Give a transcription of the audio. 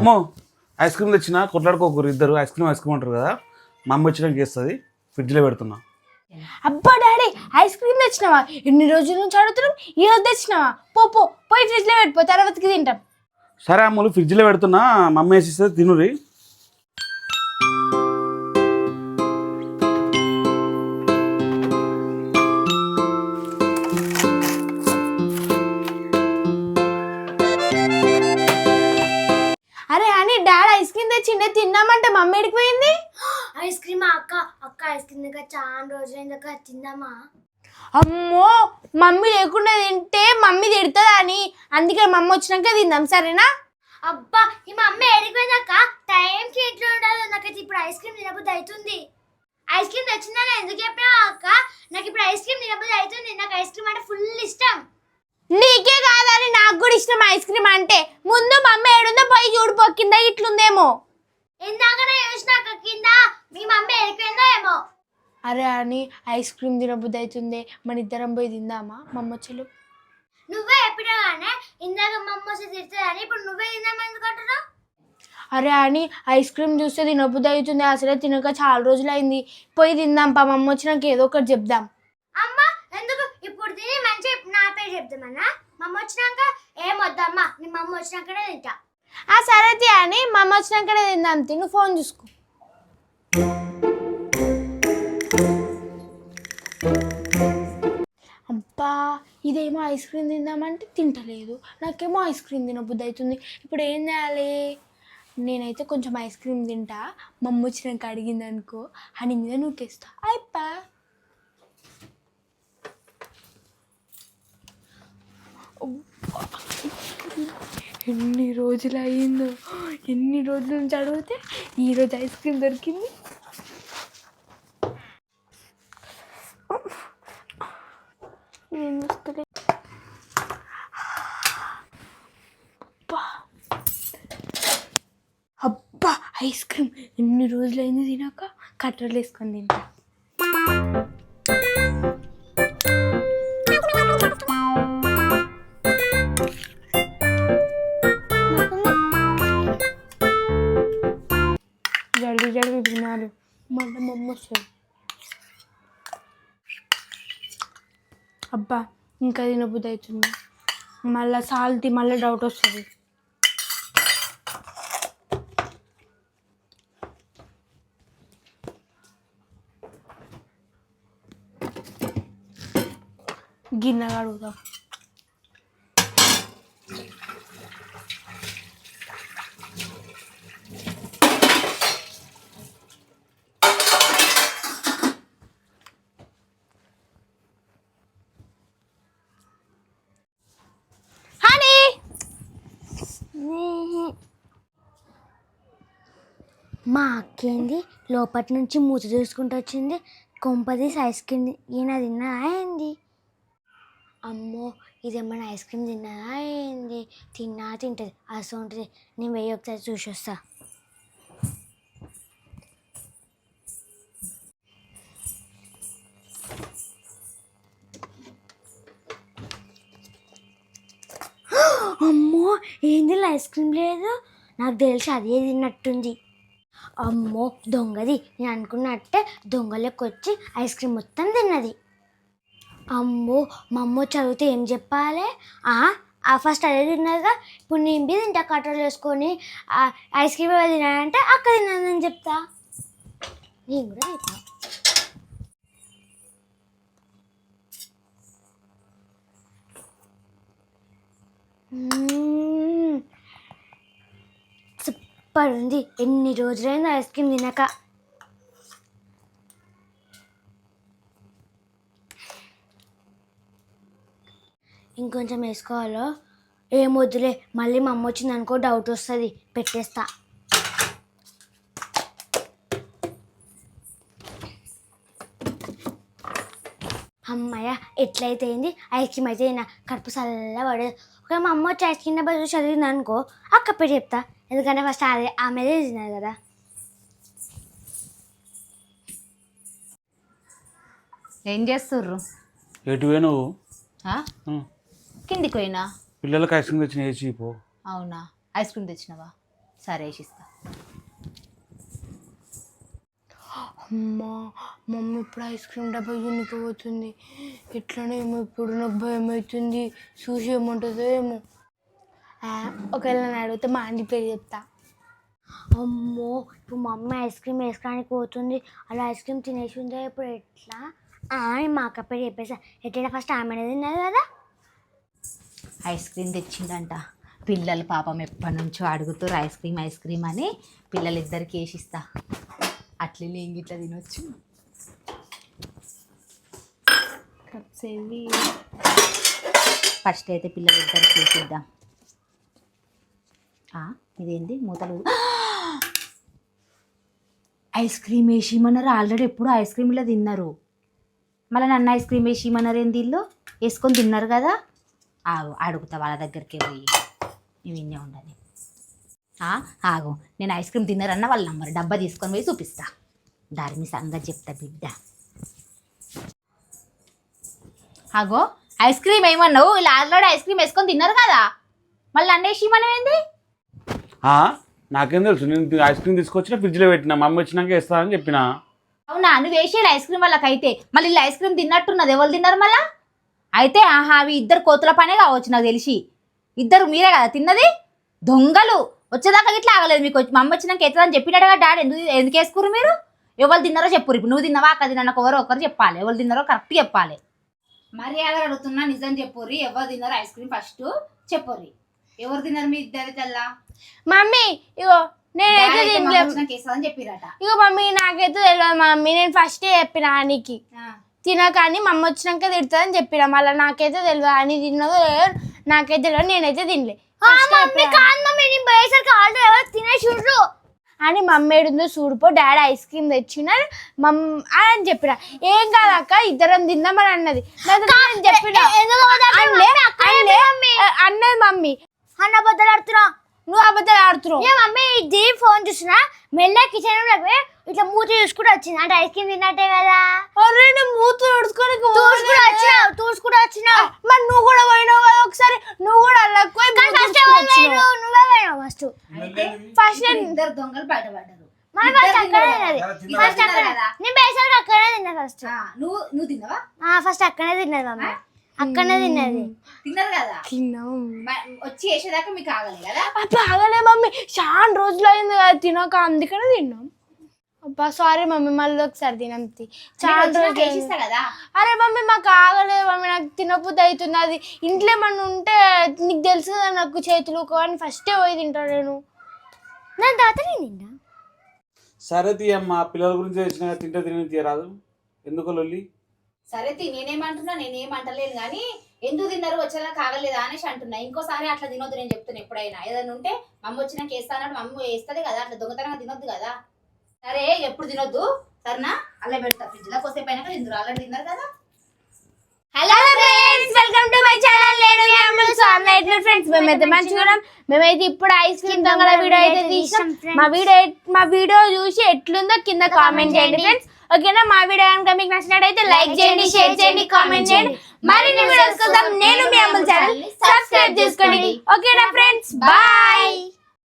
అమ్మో ice cream తెచ్చిన కొట్లాడుకోకూరు ఇద్దరు ఐస్ క్రీమ్ అంటారు కదా. మా అమ్మ వచ్చినాక చేస్తుంది, ఫ్రిడ్జ్లో పెడుతున్నా. అబ్బా డాడీ ఐస్ క్రీమ్ తెచ్చినావా? ఎన్ని రోజుల నుంచి అడుగుతున్నాం, ఈ రోజు తెచ్చినావా? పోయి ఫ్రిడ్జ్లో పెట్టిపో, తర్వాతకి తింటాం. సరే అమ్మలు ఫ్రిడ్జ్లో పెడుతున్నా, మా అమ్మ వేసిస్తే తినురి. అరే అని డాడీ ఐస్ క్రీమ్ తెచ్చిండే, తిన్నామంటే మమ్మీ ఎడికి పోయింది? ఐస్ క్రీమ్ అక్క ఐస్ క్రీమ్ దగ్గర చాలా రోజులైంది అక్క, తిందామా? అమ్మో మమ్మీ లేకుండా తింటే మమ్మీ తిడుతుందా అని, అందుకే మమ్మీ వచ్చినాక తిందాం సరేనా? అబ్బా ఈ మా అమ్మ ఎడిపోయిందక్క, టైంకి ఇంట్లో ఉండాలి. నాకైతే ఇప్పుడు ఐస్ క్రీమ్ తినబుద్ధి అవుతుంది. ఐస్ క్రీమ్ తెచ్చిందని ఎందుకు చెప్పినా అక్క? నాకు ఇప్పుడు ఐస్ క్రీమ్ తినబుద్ధి అవుతుంది. నాకు ఐస్ క్రీమ్ అంటే ఫుల్ ఇష్టం. నీకే కాదని నాకు కూడా ఇష్టం ఐస్ క్రీమ్ అంటే. ముందు మమ్మీ ఏడుందో పోయి చూడిపో, కింద ఇట్లుందేమో. ఇందాకనే చూసినాక కింద మీ మమ్మీ ఎడిపోయిందో ఏమో. అరే అని ఐస్ క్రీమ్ తినబుద్ధి అవుతుంది, మన ఇద్దరం పోయి తిందామా? మమ్మ చెల్లు నువ్వే చెప్పినాగానే ఇందాక మా అమ్మ వస్తే తిడుతుందని, ఇప్పుడు నువ్వే తిందామని ఎందుకు అంటున్నావు? అరే అని ఐస్ క్రీమ్ చూస్తే తినబుద్ధి అవుతుంది, అసలే తినక చాలా రోజులైంది. పోయి తిందాం పా, మమ్మ వచ్చినాక ఏదో ఒకటి చెప్దాం. అమ్మ ఎందుకు ఇప్పుడు తిని మంచిగా నా పేరు చెప్దామన్నా? మమ్మ వచ్చినాక ఏం వద్దమ్మా, నీ మమ్మ వచ్చినాకనే తింటా. సరే అని మమ్మ వచ్చినాకనే తిందాం. తిను ఫోన్ చూసుకో. అబ్బా ఇదేమో ఐస్ క్రీమ్ తిందామంటే తింటలేదు, నాకేమో ఐస్ క్రీమ్ తినబుద్ధి అవుతుంది. ఇప్పుడు ఏం చేయాలి? నేనైతే కొంచెం ఐస్ క్రీమ్ తింటా, మమ్మ వచ్చినాక అడిగింది అనుకో హనీ మీద నూకేస్తా, అయిపా. ఎన్ని రోజులు అయ్యిందో, ఎన్ని రోజుల నుంచి అడిగితే ఈరోజు ఐస్ క్రీమ్ దొరికింది. అబ్బా ఐస్ క్రీమ్ ఎన్ని రోజులైంది తినాక, కట్టర్లు వేసుకొని తింటా. జల్దీ తినాలి, మళ్ళీ మమ్మ వస్తుంది. అబ్బా ఇంకా తినబుద్ధి అవుతుంది, మళ్ళీ సాల్తీ మళ్ళీ డౌట్ వస్తుంది. గిన్నె కడుగుదాం. మా అక్కేంది లోపటి నుంచి మూత చూసుకుంటూ వచ్చింది, కొంపదీసి ఐస్ క్రీమ్ ఈయన తిన్నదా ఏంది? అమ్మో ఇదేమన్నా ఐస్ క్రీమ్ తిన్నదా ఏంది? తింటుంది అసలు ఉంటుంది. నేను వెయ్యి ఒకసారి చూసి వస్తా. అమ్మో ఏంది ఐస్ క్రీమ్ లేదు? నాకు తెలిసి అదే తిన్నట్టుంది. అమ్మో దొంగది, నేను అనుకున్నట్టే దొంగలోకి వచ్చి ఐస్ క్రీమ్ మొత్తం తిన్నది. అమ్మో మా అమ్మ చదివితే ఏం చెప్పాలి? ఫస్ట్ అదే తిన్నదిగా, ఇప్పుడు నేను బి తింటా కట్టలు వేసుకొని. ఐస్ క్రీమ్ తినానంటే అక్క తిన్నానని చెప్తా, నేను కూడా చెప్తా. సూపర్ ఉంది, ఎన్ని రోజులైంది ఐస్ క్రీమ్ తినక. ఇంకొంచెం వేసుకోవాలో ఏం వద్దులే, మళ్ళీ మా అమ్మ వచ్చింది అనుకో డౌట్ వస్తుంది, పెట్టేస్తా. అమ్మయ్య ఎట్లయితే అయింది, ఐస్ క్రీమ్ అయితే అయినా కడుపు చల్ల పడేది. ఒకవేళ మా అమ్మ వచ్చి ఐస్ క్రీమ్ బదులు చదివింది అనుకో అక్క పెట్టి చెప్తా, ఎందుకంటే ఫస్ట్ అదే ఆమెదే తిన్నది కదా. ఏం చేస్తుర్రు? ఎటు పోయి నువ్వు? కిందికి పోయినా. పిల్లలకి ఐస్ క్రీమ్ తెచ్చిన వేసి పో. అవునా, ఐస్ క్రీమ్ తెచ్చినావా? సరే వేసిస్తా. అమ్మా మమ్మీ ఇప్పుడు ఐస్ క్రీమ్ డబ్బా యూనికి పోతుంది. ఎట్లనే ఏమో ఇప్పుడు నాకు భయం అవుతుంది. చూసి ఏముంటుందో ఏమో. ఒకవేళ నన్ను అడిగితే మా ఆంటీ పేరు చెప్తా. అమ్మో ఇప్పుడు మా అమ్మ ఐస్ క్రీమ్ వేసుకోడానికి పోతుంది. అలా ఐస్ క్రీమ్ తినేసి ఉందో ఇప్పుడు ఎట్లా అని మా అక్క పేరు చెప్పేసా. ఎట్లా ఫస్ట్ ఆమె తిన్నది కదా. ఐస్ క్రీమ్ తెచ్చిందంట. పిల్లలు పాపం ఎప్పటి నుంచో అడుగుతారు ఐస్ క్రీమ్ అని. పిల్లలిద్దరికి వేసిస్తా. అట్లే నేను ఇట్లా తినొచ్చు. ఫస్ట్ అయితే పిల్లలిద్దరికి వేసిద్దాం. ఇదేంటి మూతలు? ఐస్ క్రీమ్ వేసిమన్నారు. ఆల్రెడీ ఎప్పుడు ఐస్ క్రీమ్ ఇలా తిన్నారు. మళ్ళీ నన్ను ఐస్ క్రీమ్ వేసిమన్నారు. ఏంది ఇల్లు వేసుకొని తిన్నారు కదా. అడుగుతా వాళ్ళ దగ్గరికి పోయి. ఇవన్నీ ఉండాలి. ఆగు, నేను ఐస్ క్రీమ్ తిన్నారన్న వాళ్ళ నంబర్ డబ్బా తీసుకొని పోయి చూపిస్తా. దారిని సంగతి చెప్తా బిడ్డ. ఆగో ఐస్ క్రీమ్ ఏమన్నావు? ఇలా ఆల్రెడీ ఐస్ క్రీమ్ వేసుకొని తిన్నారు కదా, మళ్ళీ నన్ను వేసిమనేది. నాకేం తెలుసు? నేను ఐస్ క్రీమ్ తీసుకొచ్చిన ఫ్రిడ్జ్లో పెట్టినా, మమ్మీ వచ్చినాక వేస్తానని చెప్పిన. అవునా, నువ్వు వేసేది ఐస్ క్రీమ్ వాళ్ళకైతే మళ్ళీ ఇలా ఐస్ క్రీమ్ తిన్నట్టున్నది. ఎవరు తిన్నారు మళ్ళా? అయితే అవి ఇద్దరు కోతుల పనే కావచ్చు నాకు తెలిసి. ఇద్దరు మీరే కదా తిన్నది. దొంగలు. వచ్చేదాకా ఇట్లా ఆగలేదు మీకు. మా అమ్మ వచ్చినాక ఎత్తదని చెప్పినట్టుగా డాడీ ఎందుకు వేసుకురు మీరు? ఎవరు తిన్నారో చెప్పురు. ఇప్పుడు నువ్వు తిన్నావా అక్క తిన్నా ఒకరు ఒకరు చెప్పాలి. ఎవరు తిన్నారో కరెక్ట్ చెప్పాలి. మర్యాద అడుగుతున్నా, నిజం చెప్పుర్రి. ఎవరు తిన్నారో ఐస్ క్రీమ్ ఫస్ట్ చెప్పుర్రి. ఎవరు తిన్నారు మీ ఇద్దరి తెల్లా? మమ్మీ ఇగో నేనైతే చెప్పిరట. ఇగో మమ్మీ నాకైతే తెలియదు మమ్మీ. నేను ఫస్టే చెప్పిన ఆనికి తినకని మమ్మీ వచ్చినాక తిడుతుందని చెప్పిన. మళ్ళీ నాకైతే తెలియదు అని తిన్నదో నాకైతే తెలియదు. నేనైతే తినలే తినేసి అని మమ్మీ ఏడుందో చూడిపో డాడీ ఐస్ క్రీమ్ తెచ్చిన అని చెప్పిన. ఏం కాదక్క ఇద్దరం తిందామని అన్నది. చెప్పిన అన్నది మమ్మీ. అన్న అబద్ధాలు ఆడుతున్నా. నువ్వు అబద్ధాలు ఆడుతున్నావు. ఏ మమ్మీ ఇది ఫోన్ చూస్తున్నా మెల్లగా కిచెన్ ఇట్లా మూతి చూసుకుంటూ వచ్చింది. అంటే ఐస్ క్రీమ్ తిన్నట్టే కదా. మూతు తుడుచుకొని చూసుకుంటూ వచ్చినా. మరి నువ్వు కూడా పోయినావు కదా ఒకసారి. నువ్వు కూడా అలా నువ్వే పోయినావు ఫస్ట్. ఫస్ట్ ఇద్దరు దొంగలు బయటపడ్డారు. నేను బేసరికి అక్కడే తిన్నా ఫస్ట్. నువ్వు తిన్నావా? ఫస్ట్ అక్కడే తిన్నది మమ్మీ. అక్కడనే తిన్నది. తిన్నారు కదా. తిన్నాం. వచ్చి వేసేదాకా మీకు ఆగలే కదా. అబ్బా ఆగలే మమ్మీ. చాలా రోజులు అయింది కదా తినక, అందుకనే తిన్నాం. అబ్బా సారీ మమ్మీ, మళ్ళీ ఒకసారి తినం. చాలా రోజులు కదా. అరే మమ్మీ మాకు ఆగలేదు మమ్మీ. నాకు తినబుద్ధి అవుతుంది. అది ఇంట్లో ఏమన్నా ఉంటే నీకు తెలుసు కదా నాకు చేతులు కానీ ఫస్టే పోయి తింటా నేను. దాని తర్వాత నేను తింటా. సరే తీయమ్మా, పిల్లల గురించి వచ్చిన తింటే తిని తీయరాదు. ఎందుకు లొల్లి? సరే నేనేమంటున్నా, నేనేమంటలేను కానీ ఎందుకు తిన్నారు వచ్చేలా కాగలేదా అనేసి అంటున్నా. ఇంకోసారి అట్లా తినొద్దు నేను చెప్తున్నా. ఎప్పుడైనా ఏదైనా ఉంటే మమ్మీ వచ్చినాక వేస్తానట్టు మమ్మీ వేస్తుంది కదా, అట్లా దొంగతనంగా తినొద్దు కదా. సరే ఎప్పుడు తినొద్దు సరేనా? అలా పెడతా ఫ్రిడ్జ్ లో కొద్దిసేపు అయినాక తిందరు. ఆల్రెడీ తిన్నారు కదా. Hello friends, welcome to my channel. నేను ఫ్రెండ్స్ మేమైతే మంచిగా మేమైతే ఇప్పుడు ఐస్ క్రీమ్ దొంగల వీడియో అయితే తీసాం. మా వీడియో చూసి ఎట్లుందో కింద కామెంట్ చేయండి ఫ్రెండ్స్. ఓకేనా? మా వీడియో కనుక మీకు నచ్చినట్టయితే లైక్ చేయండి, షేర్ చేయండి, కామెంట్ చేయండి. మరిన్ని వీడియోస్ కోసం నేను మీ అమ్ముల ఛానల్ సబ్స్క్రైబ్ చేసుకోండి. ఓకేనా ఫ్రెండ్స్? బాయ్.